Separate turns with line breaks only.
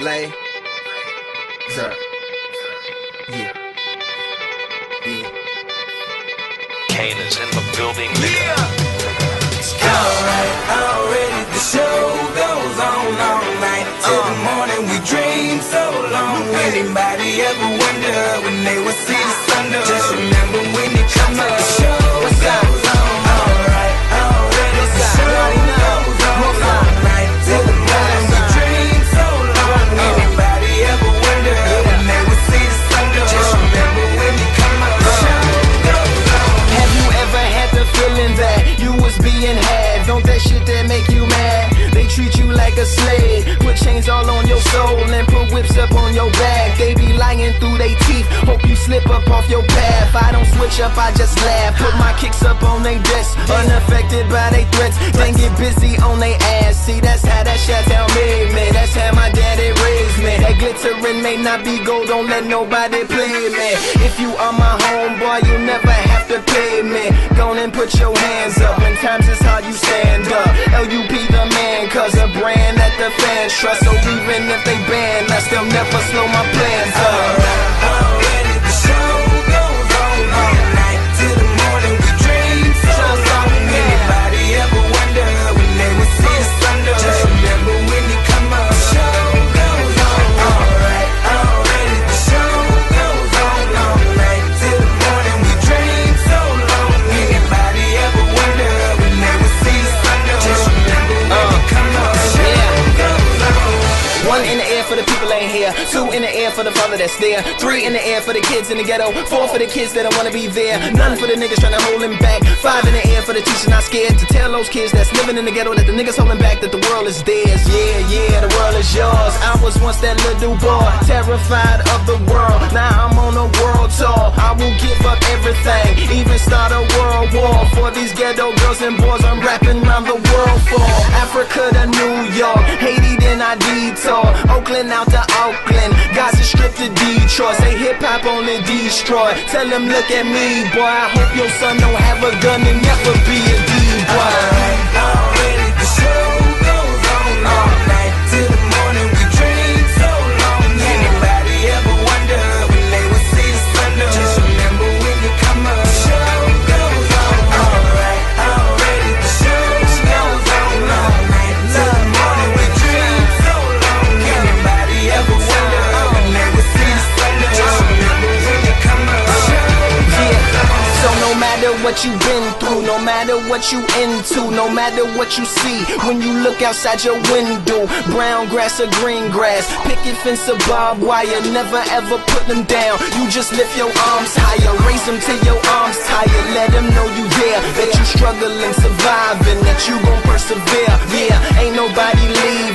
Lay. Sir. Yeah.
Kane is in the building, nigga.
Alright, already the show goes on all night till the morning. We dream so long. Anybody ever wonder when they will see the sun? Just remember when it comes up, the show goes on. Alright, already the show goes on all night till the morning. We dream so long. Anybody ever wonder when they will see the sun? Just remember when it comes up, the show goes on.
Have you ever had the feeling that you was being had? Don't that shit that make you mad? They treat you like a slave, put chains all on your soul and put whips up on your back. They be lying through they teeth, hope you slip up off your path. I don't switch up, I just laugh, put my kicks up on they desk, unaffected by they threats, then get busy on they ass. See, that's how that Chateau made me, that's how my daddy raised me. That glittering may not be gold, don't let nobody play me. If you are my homeboy, you never have to pay me. Go and put your hands up, when times is hard you stand up. LUP the man, cause a brand that the fans trust. So even if they ban us, they'll never slow my plans up.
Already the show goes on all night till the morning. We dream so long. Anybody ever wonder when they will see the sun? Just remember when you come up, the show goes on. Alright, already the show goes on all night till the morning. We dream so long. Anybody ever wonder when they will see the sun? Just remember when you come up, the show goes on.
One in the air for the people ain't here, two in the air for the father that's there, three in the air for the kids in the ghetto, four for the kids that don't wanna be there, none for the niggas trying to hold him back, five in the air for the teachers not scared to tell those kids that's living in the ghetto that the niggas holding back that the world is theirs. Yeah, the world is yours. I was once that little boy, terrified of the world. Now I'm on a world tour. I will give up everything, even start a world war for these ghetto girls and boys I'm rapping around the world for. Africa to New York, Haiti then I detour, Oakland out to Oakland, Gaza Strip to Detroit. Say hip-hop only destroy, tell them look at me boy, I hope your son don't have a gun and never be a D-boy.
Already the show goes on all night till the morning. We dream so long. Anybody ever wonder when they will see the sun? Just remember when you come up, the show goes on. Alright, already the show goes on all night till the morning. We dream so long. Anybody ever wonder when they will see the sun? Just remember when you come up, the show goes on.
So no matter what you've been through, no matter what you into, no matter what you see, when you look outside your window, brown grass or green grass, picket fence or barbed wire, never ever put them down. You just lift your arms higher, raise them till your arms tired, let them know you there, that you struggling, surviving, that you gon' persevere. Yeah, ain't nobody leave